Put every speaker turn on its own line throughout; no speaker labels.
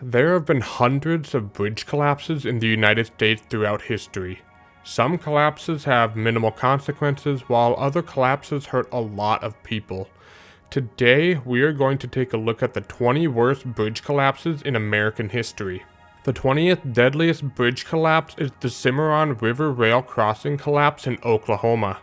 There have been hundreds of bridge collapses in the United States throughout history. Some collapses have minimal consequences, while other collapses hurt a lot of people. Today, we are going to take a look at the 20 worst bridge collapses in American history. The 20th deadliest bridge collapse is the Cimarron River Rail Crossing collapse in Oklahoma.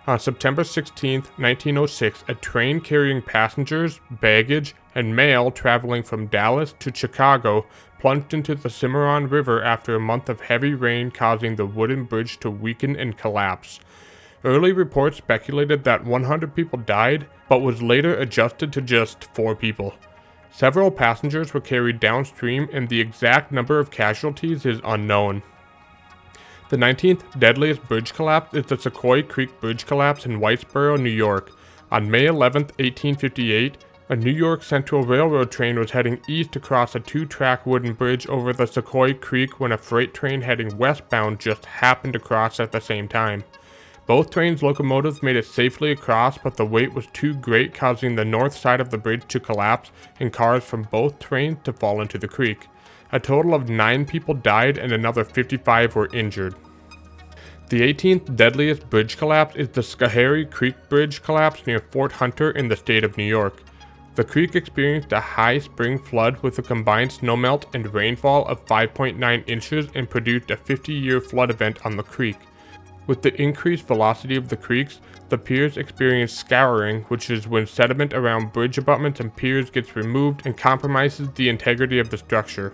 On September 16, 1906, a train carrying passengers, baggage, and mail traveling from Dallas to Chicago plunged into the Cimarron River after a month of heavy rain, causing the wooden bridge to weaken and collapse. Early reports speculated that 100 people died, but was later adjusted to just 4 people. Several passengers were carried downstream, and the exact number of casualties is unknown. The 19th deadliest bridge collapse is the Sequoia Creek Bridge collapse in Whitesboro, New York. On May 11, 1858, a New York Central Railroad train was heading east across a 2-track wooden bridge over the Sequoia Creek when a freight train heading westbound just happened to cross at the same time. Both trains' locomotives made it safely across, but the weight was too great, causing the north side of the bridge to collapse and cars from both trains to fall into the creek. A total of 9 people died and another 55 were injured. The 18th deadliest bridge collapse is the Schoharie Creek Bridge collapse near Fort Hunter in the state of New York. The creek experienced a high spring flood with a combined snowmelt and rainfall of 5.9 inches and produced a 50-year flood event on the creek. With the increased velocity of the creeks, the piers experienced scouring, which is when sediment around bridge abutments and piers gets removed and compromises the integrity of the structure.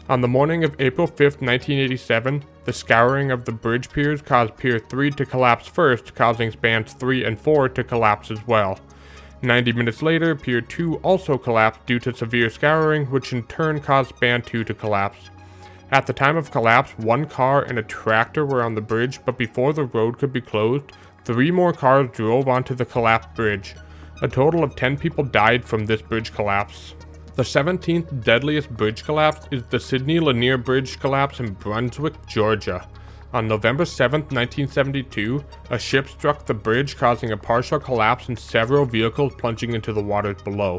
On the morning of April 5, 1987, the scouring of the bridge piers caused Pier 3 to collapse first, causing spans 3 and 4 to collapse as well. 90 minutes later, Pier 2 also collapsed due to severe scouring, which in turn caused span 2 to collapse. At the time of collapse, 1 car and a tractor were on the bridge, but before the road could be closed, 3 more cars drove onto the collapsed bridge. A total of 10 people died from this bridge collapse. The 17th deadliest bridge collapse is the Sidney Lanier Bridge collapse in Brunswick, Georgia. On November 7, 1972, a ship struck the bridge, causing a partial collapse and several vehicles plunging into the waters below.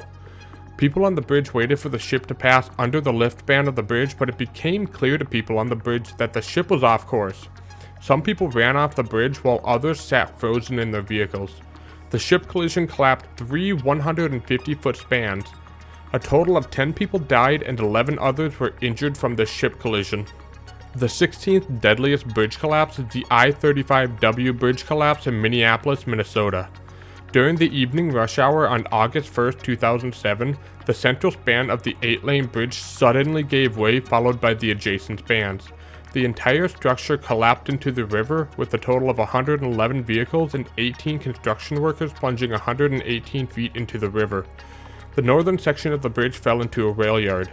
People on the bridge waited for the ship to pass under the lift span of the bridge, but it became clear to people on the bridge that the ship was off course. Some people ran off the bridge while others sat frozen in their vehicles. The ship collision collapsed 3 150-foot spans. A total of 10 people died and 11 others were injured from the ship collision. The 16th deadliest bridge collapse is the I-35W bridge collapse in Minneapolis, Minnesota. During the evening rush hour on August 1, 2007, the central span of the 8-lane bridge suddenly gave way, followed by the adjacent spans. The entire structure collapsed into the river, with a total of 111 vehicles and 18 construction workers plunging 118 feet into the river. The northern section of the bridge fell into a rail yard.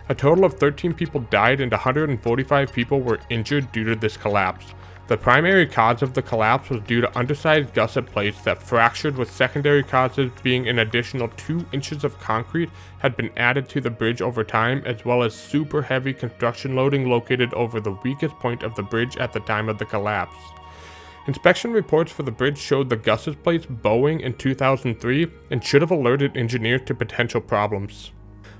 A total of 13 people died and 145 people were injured due to this collapse. The primary cause of the collapse was due to undersized gusset plates that fractured, with secondary causes being an additional 2 inches of concrete had been added to the bridge over time, as well as super heavy construction loading located over the weakest point of the bridge at the time of the collapse. Inspection reports for the bridge showed the gusset plates bowing in 2003 and should have alerted engineers to potential problems.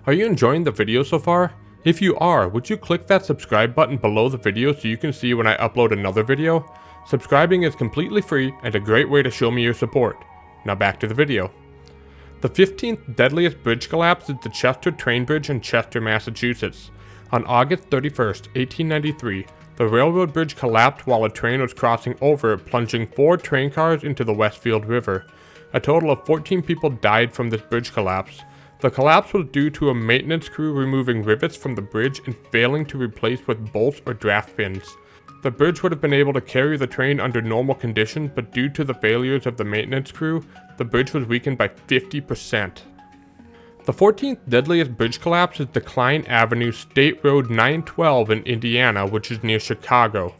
Are you enjoying the video so far? If you are, would you click that subscribe button below the video so you can see when I upload another video? Subscribing is completely free and a great way to show me your support. Now back to the video. The 15th deadliest bridge collapse is the Chester Train Bridge in Chester, Massachusetts. On August 31, 1893, the railroad bridge collapsed while a train was crossing over it, plunging 4 train cars into the Westfield River. A total of 14 people died from this bridge collapse. The collapse was due to a maintenance crew removing rivets from the bridge and failing to replace with bolts or draft pins. The bridge would have been able to carry the train under normal conditions, but due to the failures of the maintenance crew, the bridge was weakened by 50%. The 14th deadliest bridge collapse is the Klein Avenue State Road 912 in Indiana, which is near Chicago.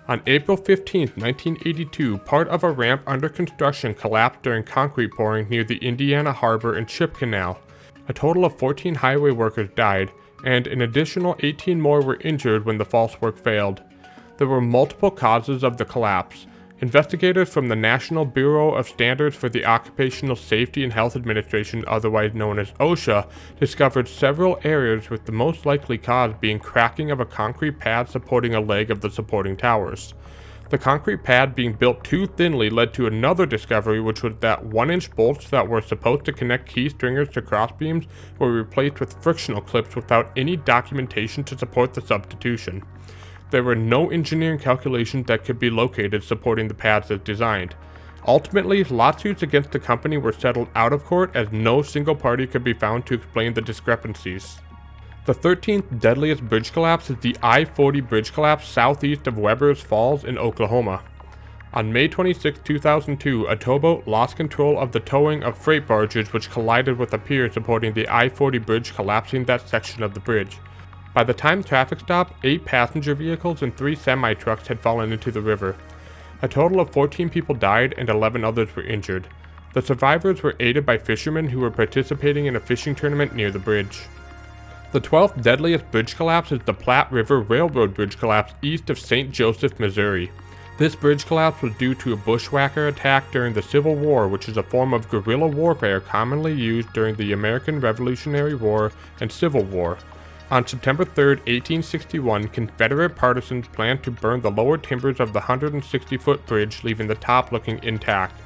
On April 15, 1982, part of a ramp under construction collapsed during concrete pouring near the Indiana Harbor and Ship Canal. A total of 14 highway workers died, and an additional 18 more were injured when the false work failed. There were multiple causes of the collapse. Investigators from the National Bureau of Standards for the Occupational Safety and Health Administration, otherwise known as OSHA, discovered several areas with the most likely cause being cracking of a concrete pad supporting a leg of the supporting towers. The concrete pad being built too thinly led to another discovery, which was that 1-inch bolts that were supposed to connect key stringers to crossbeams were replaced with frictional clips without any documentation to support the substitution. There were no engineering calculations that could be located supporting the pads as designed. Ultimately, lawsuits against the company were settled out of court as no single party could be found to explain the discrepancies. The 13th deadliest bridge collapse is the I-40 bridge collapse southeast of Weber's Falls in Oklahoma. On May 26, 2002, a towboat lost control of the towing of freight barges which collided with a pier supporting the I-40 bridge, collapsing that section of the bridge. By the time traffic stopped, 8 passenger vehicles and 3 semi-trucks had fallen into the river. A total of 14 people died and 11 others were injured. The survivors were aided by fishermen who were participating in a fishing tournament near the bridge. The 12th deadliest bridge collapse is the Platte River Railroad bridge collapse east of St. Joseph, Missouri. This bridge collapse was due to a bushwhacker attack during the Civil War, which is a form of guerrilla warfare commonly used during the American Revolutionary War and Civil War. On September 3, 1861, Confederate partisans planned to burn the lower timbers of the 160-foot bridge, leaving the top looking intact.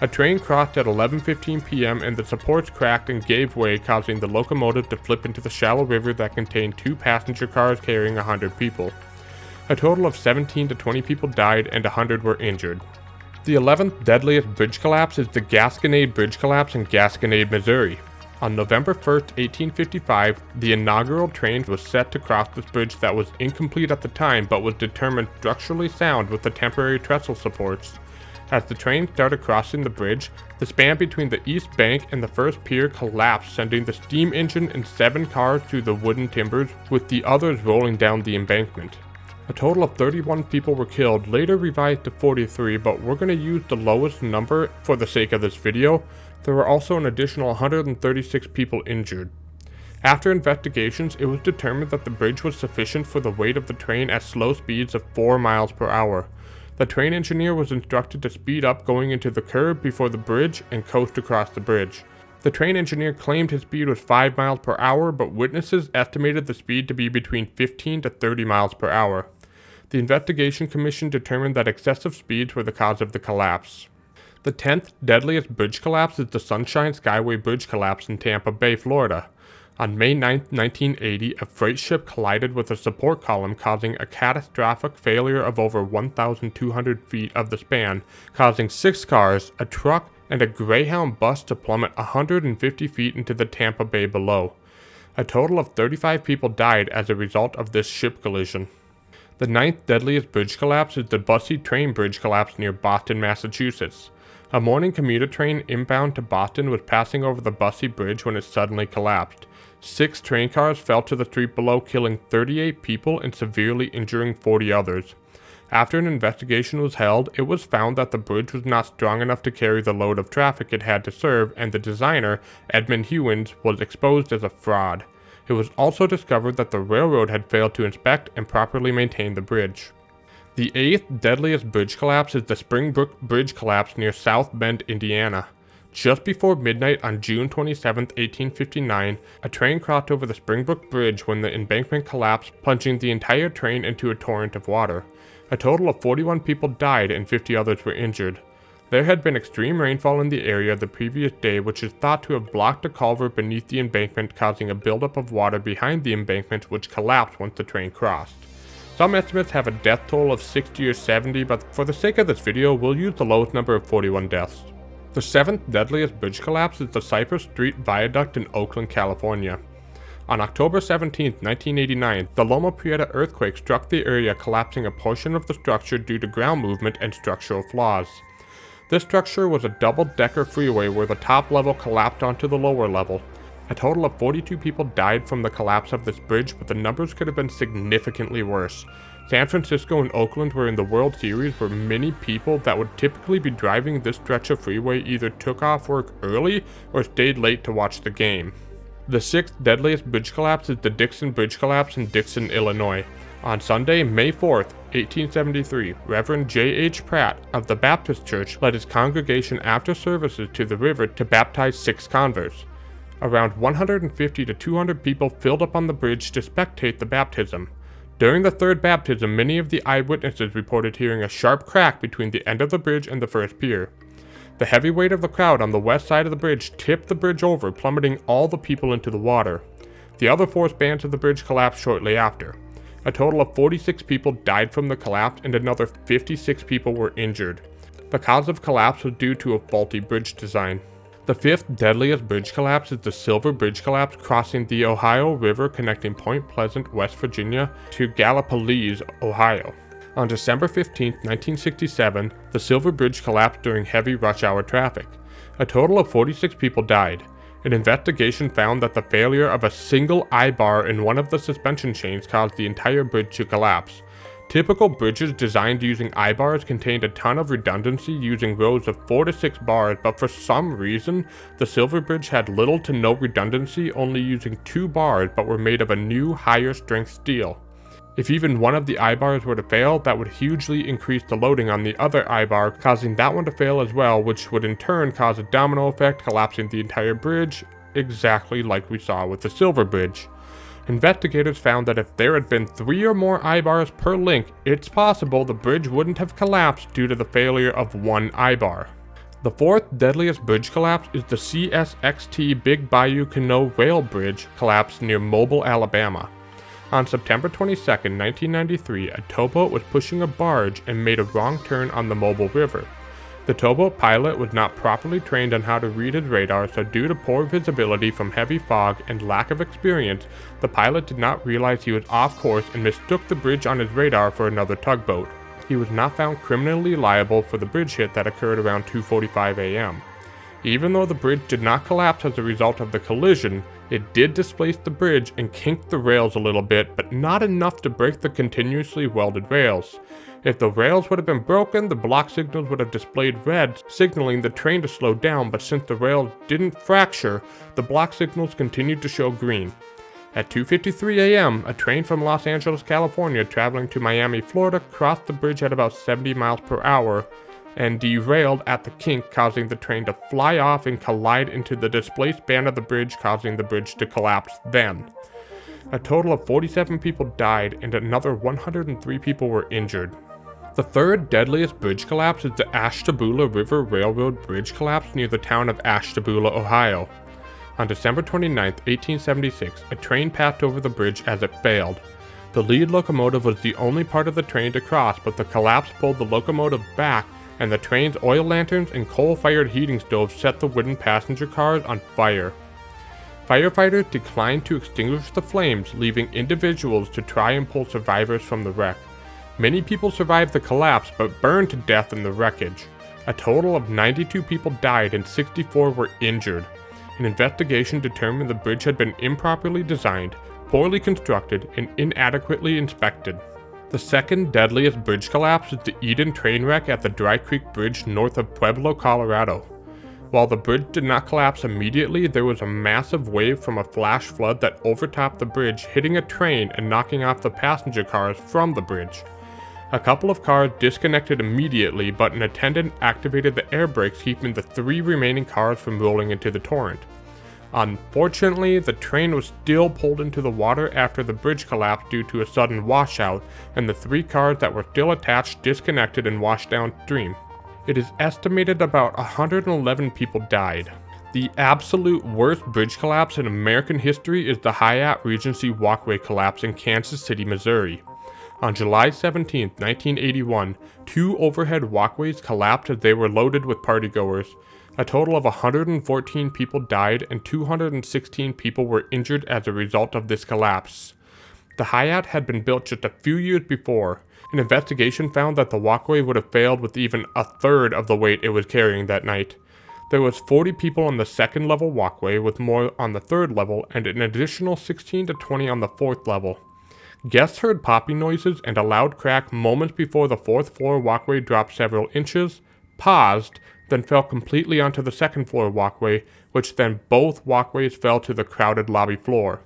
A train crossed at 11:15 p.m. and the supports cracked and gave way, causing the locomotive to flip into the shallow river that contained 2 passenger cars carrying 100 people. A total of 17 to 20 people died and 100 were injured. The 11th deadliest bridge collapse is the Gasconade Bridge collapse in Gasconade, Missouri. On November 1, 1855, the inaugural train was set to cross this bridge that was incomplete at the time but was determined structurally sound with the temporary trestle supports. As the train started crossing the bridge, the span between the east bank and the first pier collapsed, sending the steam engine and 7 cars through the wooden timbers, with the others rolling down the embankment. A total of 31 people were killed, later revised to 43, but we're going to use the lowest number for the sake of this video. There were also an additional 136 people injured. After investigations, it was determined that the bridge was sufficient for the weight of the train at slow speeds of 4 miles per hour. The train engineer was instructed to speed up going into the curb before the bridge and coast across the bridge. The train engineer claimed his speed was 5 miles per hour, but witnesses estimated the speed to be between 15 to 30 miles per hour. The investigation commission determined that excessive speeds were the cause of the collapse. The 10th deadliest bridge collapse is the Sunshine Skyway Bridge collapse in Tampa Bay, Florida. On May 9, 1980, a freight ship collided with a support column, causing a catastrophic failure of over 1,200 feet of the span, causing 6 cars, a truck, and a Greyhound bus to plummet 150 feet into the Tampa Bay below. A total of 35 people died as a result of this ship collision. The 9th deadliest bridge collapse is the Bussey Train Bridge collapse near Boston, Massachusetts. A morning commuter train inbound to Boston was passing over the Bussey Bridge when it suddenly collapsed. 6 train cars fell to the street below, killing 38 people and severely injuring 40 others. After an investigation was held, it was found that the bridge was not strong enough to carry the load of traffic it had to serve, and the designer, Edmund Hewins, was exposed as a fraud. It was also discovered that the railroad had failed to inspect and properly maintain the bridge. The 8th deadliest bridge collapse is the Springbrook Bridge collapse near South Bend, Indiana. Just before midnight on June 27, 1859, a train crossed over the Springbrook Bridge when the embankment collapsed, plunging the entire train into a torrent of water. A total of 41 people died and 50 others were injured. There had been extreme rainfall in the area the previous day, which is thought to have blocked a culvert beneath the embankment, causing a buildup of water behind the embankment, which collapsed once the train crossed. Some estimates have a death toll of 60 or 70, but for the sake of this video, we'll use the lowest number of 41 deaths. The 7th deadliest bridge collapse is the Cypress Street Viaduct in Oakland, California. On October 17, 1989, the Loma Prieta earthquake struck the area, collapsing a portion of the structure due to ground movement and structural flaws. This structure was a double-decker freeway where the top level collapsed onto the lower level. A total of 42 people died from the collapse of this bridge, but the numbers could have been significantly worse. San Francisco and Oakland were in the World Series, where many people that would typically be driving this stretch of freeway either took off work early or stayed late to watch the game. The sixth deadliest bridge collapse is the Dixon Bridge collapse in Dixon, Illinois. On Sunday, May 4th, 1873, Reverend J.H. Pratt of the Baptist Church led his congregation after services to the river to baptize 6 converts. Around 150 to 200 people filled up on the bridge to spectate the baptism. During the third baptism, many of the eyewitnesses reported hearing a sharp crack between the end of the bridge and the first pier. The heavy weight of the crowd on the west side of the bridge tipped the bridge over, plummeting all the people into the water. The other 4 spans of the bridge collapsed shortly after. A total of 46 people died from the collapse and another 56 people were injured. The cause of collapse was due to a faulty bridge design. The fifth deadliest bridge collapse is the Silver Bridge collapse crossing the Ohio River connecting Point Pleasant, West Virginia to Gallipolis, Ohio. On December 15, 1967, the Silver Bridge collapsed during heavy rush hour traffic. A total of 46 people died. An investigation found that the failure of a single eye-bar in one of the suspension chains caused the entire bridge to collapse. Typical bridges designed using eye-bars contained a ton of redundancy using rows of 4 to 6 bars, but for some reason, the Silver Bridge had little to no redundancy, only using 2 bars but were made of a new, higher strength steel. If even one of the eye-bars were to fail, that would hugely increase the loading on the other eye-bar, causing that one to fail as well, which would in turn cause a domino effect, collapsing the entire bridge, exactly like we saw with the Silver Bridge. Investigators found that if there had been 3 or more eye-bars per link, it's possible the bridge wouldn't have collapsed due to the failure of one eye-bar. The fourth deadliest bridge collapse is the CSXT Big Bayou Canoe Rail Bridge collapse near Mobile, Alabama. On September 22, 1993, a towboat was pushing a barge and made a wrong turn on the Mobile River. The towboat pilot was not properly trained on how to read his radar, so due to poor visibility from heavy fog and lack of experience, the pilot did not realize he was off course and mistook the bridge on his radar for another tugboat. He was not found criminally liable for the bridge hit that occurred around 2:45 a.m. Even though the bridge did not collapse as a result of the collision, it did displace the bridge and kinked the rails a little bit, but not enough to break the continuously welded rails. If the rails would have been broken, the block signals would have displayed red, signaling the train to slow down, but since the rails didn't fracture, the block signals continued to show green. At 2:53 a.m., a train from Los Angeles, California, traveling to Miami, Florida, crossed the bridge at about 70 miles per hour and derailed at the kink, causing the train to fly off and collide into the displaced span of the bridge, causing the bridge to collapse then. A total of 47 people died and another 103 people were injured. The third deadliest bridge collapse is the Ashtabula River Railroad Bridge collapse near the town of Ashtabula, Ohio. On December 29, 1876, a train passed over the bridge as it failed. The lead locomotive was the only part of the train to cross, but the collapse pulled the locomotive back, and the train's oil lanterns and coal-fired heating stoves set the wooden passenger cars on fire. Firefighters declined to extinguish the flames, leaving individuals to try and pull survivors from the wreck. Many people survived the collapse, but burned to death in the wreckage. A total of 92 people died and 64 were injured. An investigation determined the bridge had been improperly designed, poorly constructed, and inadequately inspected. The second deadliest bridge collapse is the Eden train wreck at the Dry Creek Bridge north of Pueblo, Colorado. While the bridge did not collapse immediately, there was a massive wave from a flash flood that overtopped the bridge, hitting a train and knocking off the passenger cars from the bridge. A couple of cars disconnected immediately, but an attendant activated the air brakes, keeping the 3 remaining cars from rolling into the torrent. Unfortunately, the train was still pulled into the water after the bridge collapsed due to a sudden washout, and the 3 cars that were still attached disconnected and washed downstream. It is estimated about 111 people died. The absolute worst bridge collapse in American history is the Hyatt Regency Walkway collapse in Kansas City, Missouri. On July 17, 1981, 2 overhead walkways collapsed as they were loaded with partygoers. A total of 114 people died and 216 people were injured as a result of this collapse. The Hyatt had been built just a few years before. An investigation found that the walkway would have failed with even a third of the weight it was carrying that night. There was 40 people on the second level walkway, with more on the third level, and an additional 16 to 20 on the fourth level. Guests heard popping noises and a loud crack moments before the 4th floor walkway dropped several inches, paused, then fell completely onto the second floor walkway, which then both walkways fell to the crowded lobby floor.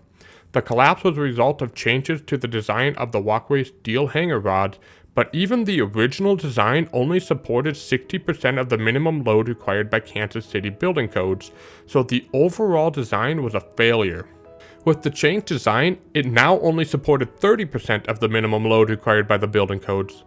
The collapse was a result of changes to the design of the walkway's steel hanger rods, but even the original design only supported 60% of the minimum load required by Kansas City building codes, so the overall design was a failure. With the changed design, it now only supported 30% of the minimum load required by the building codes.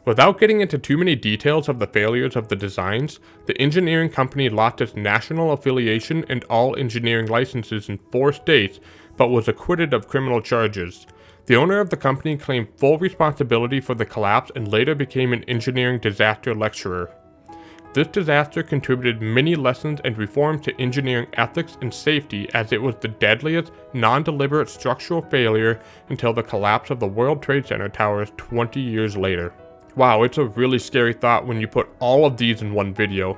Without getting into too many details of the failures of the designs, the engineering company lost its national affiliation and all engineering licenses in 4 states, but was acquitted of criminal charges. The owner of the company claimed full responsibility for the collapse and later became an engineering disaster lecturer. This disaster contributed many lessons and reforms to engineering ethics and safety, as it was the deadliest, non-deliberate structural failure until the collapse of the World Trade Center towers 20 years later. Wow, it's a really scary thought when you put all of these in one video.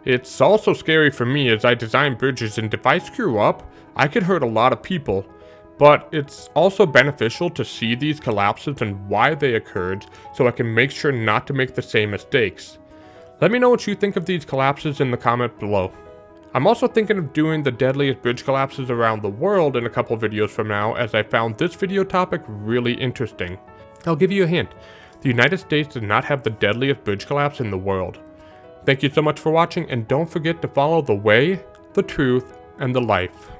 It's also scary for me as I design bridges, and if I screw up, I could hurt a lot of people. But it's also beneficial to see these collapses and why they occurred, so I can make sure not to make the same mistakes. Let me know what you think of these collapses in the comment below. I'm also thinking of doing the deadliest bridge collapses around the world in a couple videos from now, as I found this video topic really interesting. I'll give you a hint. The United States does not have the deadliest bridge collapse in the world. Thank you so much for watching, and don't forget to follow the way, the truth, and the life.